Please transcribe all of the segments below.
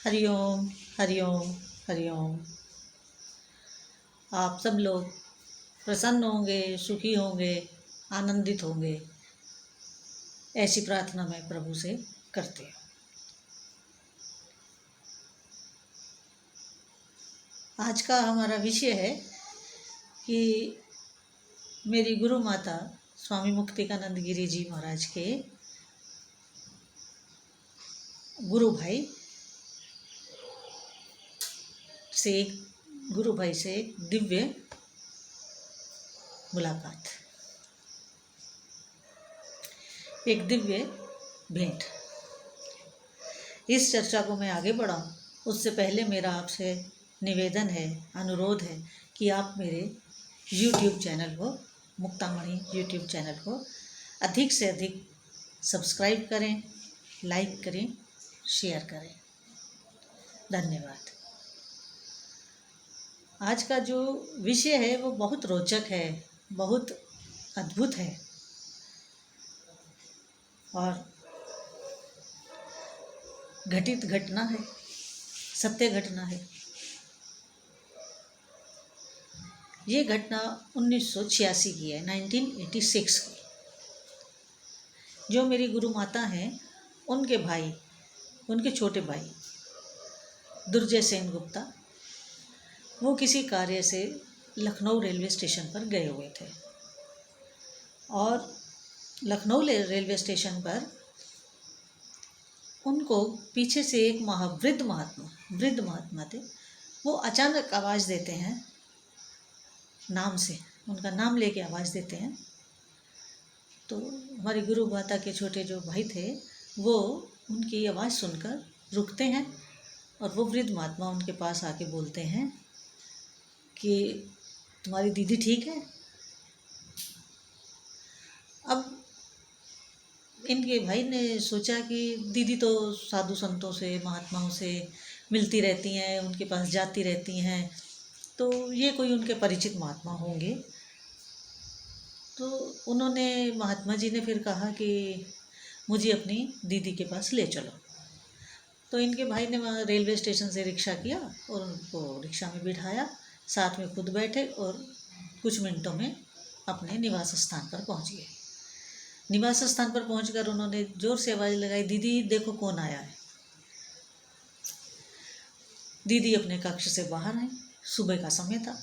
हरिओम हरिओम हरिओम। आप सब लोग प्रसन्न होंगे, सुखी होंगे, आनंदित होंगे, ऐसी प्रार्थना मैं प्रभु से करती हूँ। आज का हमारा विषय है कि मेरी गुरु माता स्वामी मुक्तिकानंद गिरी जी महाराज के गुरु भाई से एक दिव्य मुलाकात, एक दिव्य भेंट। इस चर्चा को मैं आगे बढ़ाऊं उससे पहले मेरा आपसे निवेदन है, अनुरोध है कि आप मेरे YouTube चैनल को, मुक्तामणि YouTube चैनल को अधिक से अधिक सब्सक्राइब करें, लाइक करें, शेयर करें। धन्यवाद। आज का जो विषय है वो बहुत रोचक है, बहुत अद्भुत है और घटित घटना है, सत्य घटना है। ये घटना 1986 की है, 1986 की। जो मेरी गुरु माता हैं उनके भाई, उनके छोटे भाई दुर्जय सेन गुप्ता, वो किसी कार्य से लखनऊ रेलवे स्टेशन पर गए हुए थे और लखनऊ रेलवे स्टेशन पर उनको पीछे से एक वृद्ध महात्मा थे। वो अचानक आवाज़ देते हैं, नाम से उनका नाम लेके आवाज़ देते हैं। तो हमारी गुरु माता के छोटे जो भाई थे वो उनकी आवाज़ सुनकर रुकते हैं और वो वृद्ध महात्मा उनके पास आके बोलते हैं कि तुम्हारी दीदी ठीक है। अब इनके भाई ने सोचा कि दीदी तो साधु संतों से, महात्माओं से मिलती रहती हैं, उनके पास जाती रहती हैं, तो ये कोई उनके परिचित महात्मा होंगे। तो उन्होंने, महात्मा जी ने फिर कहा कि मुझे अपनी दीदी के पास ले चलो। तो इनके भाई ने वहाँ रेलवे स्टेशन से रिक्शा किया और उनको रिक्शा में बिठाया, साथ में खुद बैठे और कुछ मिनटों में अपने निवास स्थान पर पहुँच गए। निवास स्थान पर पहुंचकर उन्होंने जोर से आवाज़ लगाई, दीदी देखो कौन आया है। दीदी अपने कक्ष से बाहर आई। सुबह का समय था,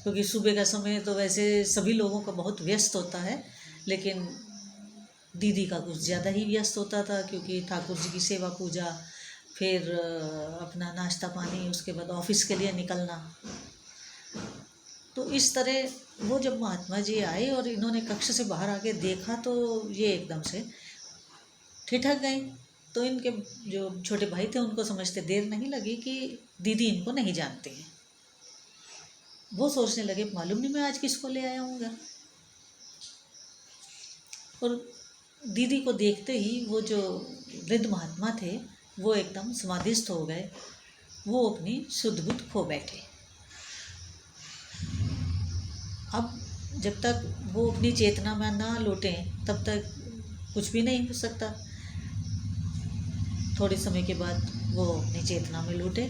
क्योंकि सुबह का समय तो वैसे सभी लोगों का बहुत व्यस्त होता है, लेकिन दीदी का कुछ ज़्यादा ही व्यस्त होता था, क्योंकि ठाकुर जी की सेवा पूजा, फिर अपना नाश्ता पानी, उसके बाद ऑफिस के लिए निकलना। तो इस तरह वो जब महात्मा जी आए और इन्होंने कक्ष से बाहर आके देखा तो ये एकदम से ठिठक गए। तो इनके जो छोटे भाई थे उनको समझते देर नहीं लगी कि दीदी इनको नहीं जानते हैं। वो सोचने लगे मालूम नहीं मैं आज किसको ले आया हूँ घर। और दीदी को देखते ही वो जो वृद्ध महात्मा थे वो एकदम समाधिस्थ हो गए, वो अपनी सुध बुध खो बैठे। अब जब तक वो अपनी चेतना में ना लौटें तब तक कुछ भी नहीं हो सकता। थोड़े समय के बाद वो अपनी चेतना में लौटे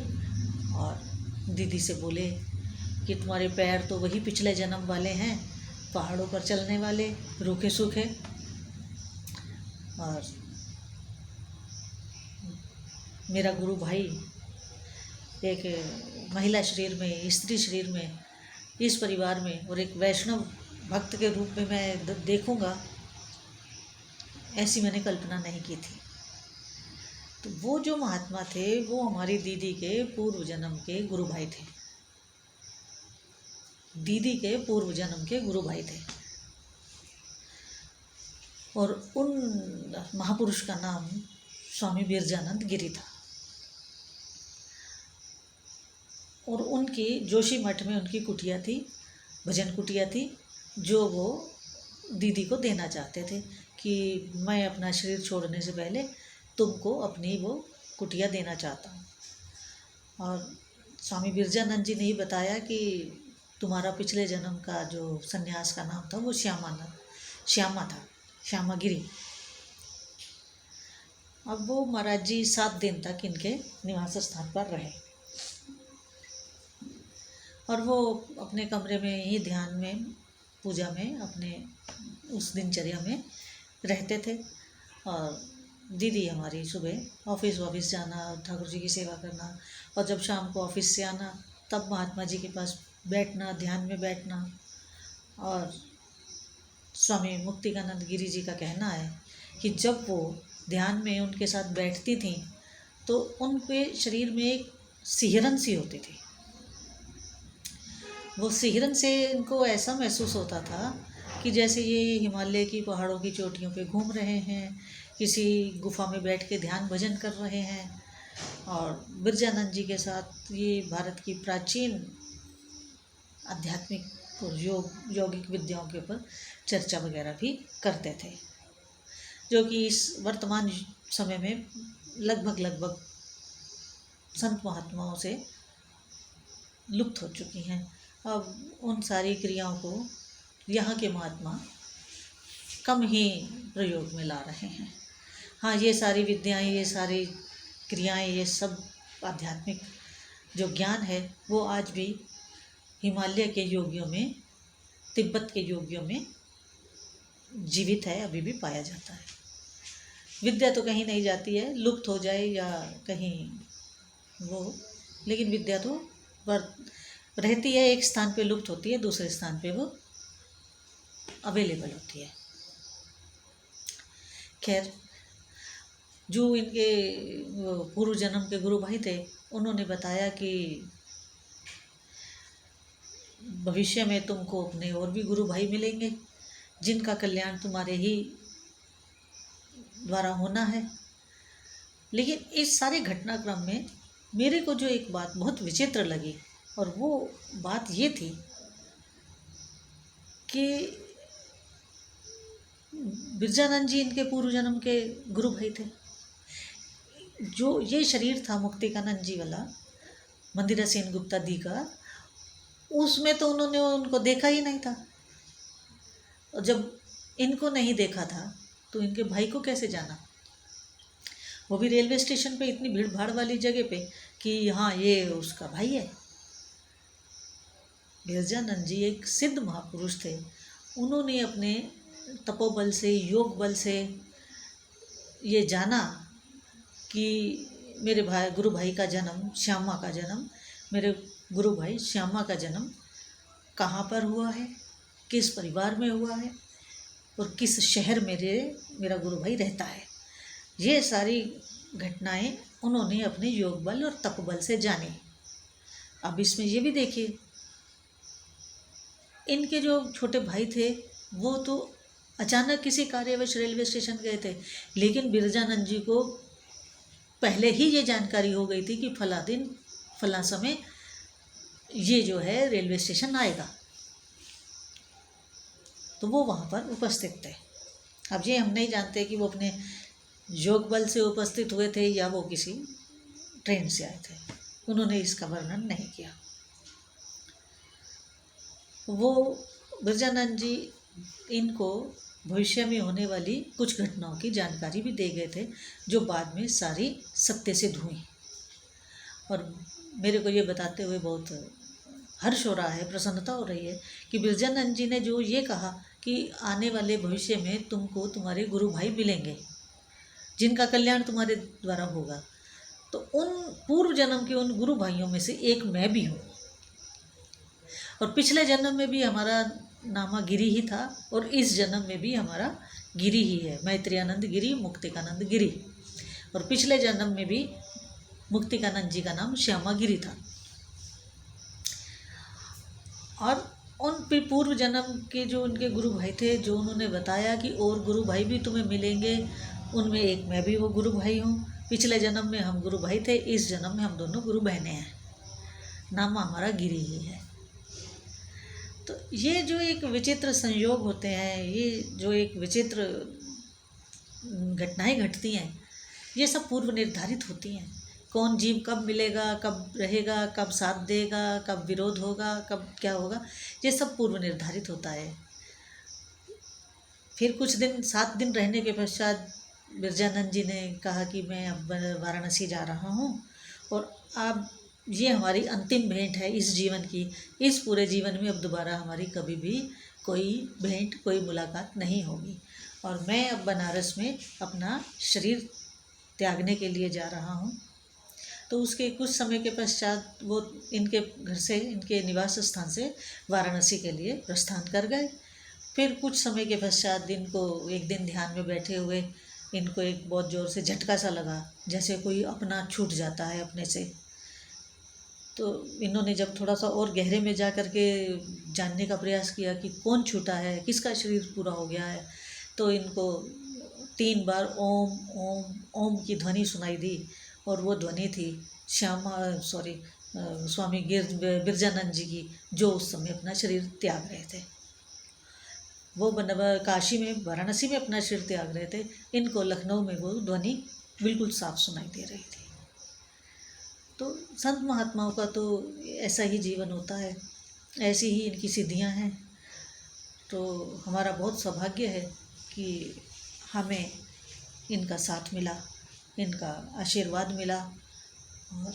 और दीदी से बोले कि तुम्हारे पैर तो वही पिछले जन्म वाले हैं, पहाड़ों पर चलने वाले, रूखे सूखे। और मेरा गुरु भाई एक महिला शरीर में, स्त्री शरीर में, इस परिवार में और एक वैष्णव भक्त के रूप में मैं देखूंगा, ऐसी मैंने कल्पना नहीं की थी। तो वो जो महात्मा थे वो हमारी दीदी के पूर्व जन्म के गुरु भाई थे, दीदी के पूर्व जन्म के गुरु भाई थे। और उन महापुरुष का नाम स्वामी बिरजानंद गिरी था। और उनकी जोशी मठ में उनकी कुटिया थी, भजन कुटिया थी, जो वो दीदी को देना चाहते थे कि मैं अपना शरीर छोड़ने से पहले तुमको अपनी वो कुटिया देना चाहता हूँ। और स्वामी बिरजानंद जी ने ही बताया कि तुम्हारा पिछले जन्म का जो सन्यास का नाम था वो श्यामा था, श्यामा गिरी। अब वो महाराज जी 7 दिन तक इनके निवास स्थान पर रहे और वो अपने कमरे में ही ध्यान में, पूजा में, अपने उस दिनचर्या में रहते थे। और दीदी हमारी सुबह ऑफिस जाना, ठाकुर जी की सेवा करना, और जब शाम को ऑफिस से आना तब महात्मा जी के पास बैठना, ध्यान में बैठना। और स्वामी मुक्तिकानंद गिरी जी का कहना है कि जब वो ध्यान में उनके साथ बैठती थी तो उनके शरीर में एक सिहरन सी होती थी। वो सिहरन से इनको ऐसा महसूस होता था कि जैसे ये हिमालय की पहाड़ों की चोटियों पे घूम रहे हैं, किसी गुफा में बैठ के ध्यान भजन कर रहे हैं। और बिरजानंद जी के साथ ये भारत की प्राचीन आध्यात्मिक और यौगिक विद्याओं के ऊपर चर्चा वगैरह भी करते थे, जो कि इस वर्तमान समय में लगभग संत महात्माओं से लुप्त हो चुकी हैं। अब उन सारी क्रियाओं को यहाँ के महात्मा कम ही प्रयोग में ला रहे हैं। हाँ, ये सारी विद्याएं, ये सारी क्रियाएं, ये सब आध्यात्मिक जो ज्ञान है वो आज भी हिमालय के योगियों में, तिब्बत के योगियों में जीवित है, अभी भी पाया जाता है। विद्या तो कहीं नहीं जाती है, लुप्त हो जाए या कहीं वो, लेकिन विद्या तो रहती है, एक स्थान पे लुप्त होती है, दूसरे स्थान पे वो अवेलेबल होती है। खैर, जो इनके पूर्व जन्म के गुरु भाई थे, उन्होंने बताया कि भविष्य में तुमको अपने और भी गुरु भाई मिलेंगे जिनका कल्याण तुम्हारे ही द्वारा होना है। लेकिन इस सारे घटनाक्रम में मेरे को जो एक बात बहुत विचित्र लगी, और वो बात ये थी कि बिरजानंद जी इनके पूर्व जन्म के गुरु भाई थे। जो ये शरीर था मुक्तिकानंद जी वाला, मंदिरा सेन गुप्ता दी का, उसमें तो उन्होंने उनको देखा ही नहीं था। और जब इनको नहीं देखा था तो इनके भाई को कैसे जाना, वो भी रेलवे स्टेशन पे इतनी भीड़ भाड़ वाली जगह पे कि हाँ ये उसका भाई है। बिरजानंद जी एक सिद्ध महापुरुष थे। उन्होंने अपने तपोबल से, योग बल से ये जाना कि मेरे भाई, गुरु भाई का जन्म, श्यामा का जन्म, मेरे गुरु भाई श्यामा का जन्म कहाँ पर हुआ है, किस परिवार में हुआ है और किस शहर में मेरा गुरु भाई रहता है। ये सारी घटनाएं उन्होंने अपने योग बल और तप बल से जानी। अब इसमें ये भी देखिए, इनके जो छोटे भाई थे वो तो अचानक किसी कार्यवश रेलवे स्टेशन गए थे, लेकिन बिरजानंद जी को पहले ही ये जानकारी हो गई थी कि फला दिन फला समय ये जो है रेलवे स्टेशन आएगा, तो वो वहाँ पर उपस्थित थे। अब ये हम नहीं जानते कि वो अपने योग बल से उपस्थित हुए थे या वो किसी ट्रेन से आए थे, उन्होंने इसका वर्णन नहीं किया। वो बिरजानंद जी इनको भविष्य में होने वाली कुछ घटनाओं की जानकारी भी दे गए थे, जो बाद में सारी सत्य सिद्ध हुई। और मेरे को ये बताते हुए बहुत हर्ष हो रहा है, प्रसन्नता हो रही है कि बिरजानंद जी ने जो ये कहा कि आने वाले भविष्य में तुमको तुम्हारे गुरु भाई मिलेंगे जिनका कल्याण तुम्हारे द्वारा होगा, तो उन पूर्व जन्म के उन गुरु भाइयों में से एक मैं भी हूँ। और पिछले जन्म में भी हमारा नामा गिरी ही था और इस जन्म में भी हमारा गिरी ही है, मैत्रेयानंद गिरी, मुक्तिकानंद गिरी। और पिछले जन्म में भी मुक्तिकानंद जी का नाम श्यामा गिरी था। और उन पूर्व जन्म के जो उनके गुरु भाई थे, जो उन्होंने बताया कि और गुरु भाई भी तुम्हें मिलेंगे, उनमें एक मैं भी वो गुरु भाई हूँ। पिछले जन्म में हम गुरु भाई थे, इस जन्म में हम दोनों गुरु बहनें हैं, नाम हमारा गिरी ही है। तो ये जो एक विचित्र संयोग होते हैं, ये जो एक विचित्र घटनाएं घटती हैं, ये सब पूर्व निर्धारित होती हैं। कौन जीव कब मिलेगा, कब रहेगा, कब साथ देगा, कब विरोध होगा, कब क्या होगा, ये सब पूर्व निर्धारित होता है। फिर कुछ दिन, 7 दिन रहने के पश्चात बिरजानंद जी ने कहा कि मैं अब वाराणसी जा रहा हूँ और अब ये हमारी अंतिम भेंट है इस जीवन की। इस पूरे जीवन में अब दोबारा हमारी कभी भी कोई भेंट, कोई मुलाकात नहीं होगी और मैं अब बनारस में अपना शरीर त्यागने के लिए जा रहा हूँ। तो उसके कुछ समय के पश्चात वो इनके घर से, इनके निवास स्थान से वाराणसी के लिए प्रस्थान कर गए। फिर कुछ समय के पश्चात इनको एक दिन ध्यान में बैठे हुए इनको एक बहुत ज़ोर से झटका सा लगा, जैसे कोई अपना छूट जाता है अपने से। तो इन्होंने जब थोड़ा सा और गहरे में जा कर के जानने का प्रयास किया कि कौन छूटा है, किसका शरीर पूरा हो गया है, तो इनको 3 बार ओम ओम ओम की ध्वनि सुनाई दी और वो ध्वनि थी स्वामी बिरजानंद जी की, जो उस समय अपना शरीर त्याग रहे थे। वो काशी में, वाराणसी में अपना शरीर त्याग रहे थे, इनको लखनऊ में वो ध्वनि बिल्कुल साफ सुनाई दे रही थी। तो संत महात्माओं का तो ऐसा ही जीवन होता है, ऐसी ही इनकी सिद्धियां हैं। तो हमारा बहुत सौभाग्य है कि हमें इनका साथ मिला, इनका आशीर्वाद मिला और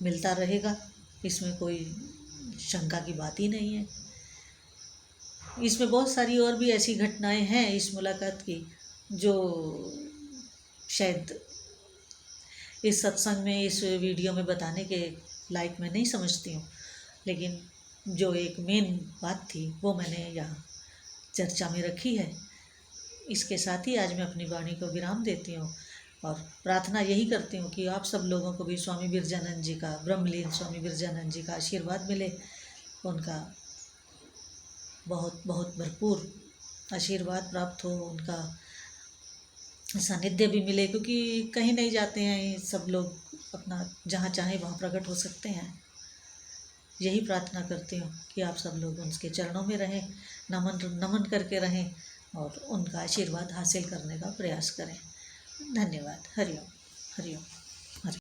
मिलता रहेगा, इसमें कोई शंका की बात ही नहीं है। इसमें बहुत सारी और भी ऐसी घटनाएं हैं इस मुलाकात की जो शायद इस सत्संग में, इस वीडियो में बताने के लायक मैं नहीं समझती हूँ, लेकिन जो एक मेन बात थी वो मैंने यहाँ चर्चा में रखी है। इसके साथ ही आज मैं अपनी वाणी को विराम देती हूँ और प्रार्थना यही करती हूँ कि आप सब लोगों को भी स्वामी बिरजानंद जी का, ब्रह्मलीन स्वामी बिरजानंद जी का आशीर्वाद मिले, उनका बहुत बहुत भरपूर आशीर्वाद प्राप्त हो, उनका सानिध्य भी मिले, क्योंकि कहीं नहीं जाते हैं सब लोग, अपना जहाँ चाहें वहाँ प्रकट हो सकते हैं। यही प्रार्थना करती हूँ कि आप सब लोग उनके चरणों में रहें, नमन करके रहें और उनका आशीर्वाद हासिल करने का प्रयास करें। धन्यवाद। हरिओम हरिओम।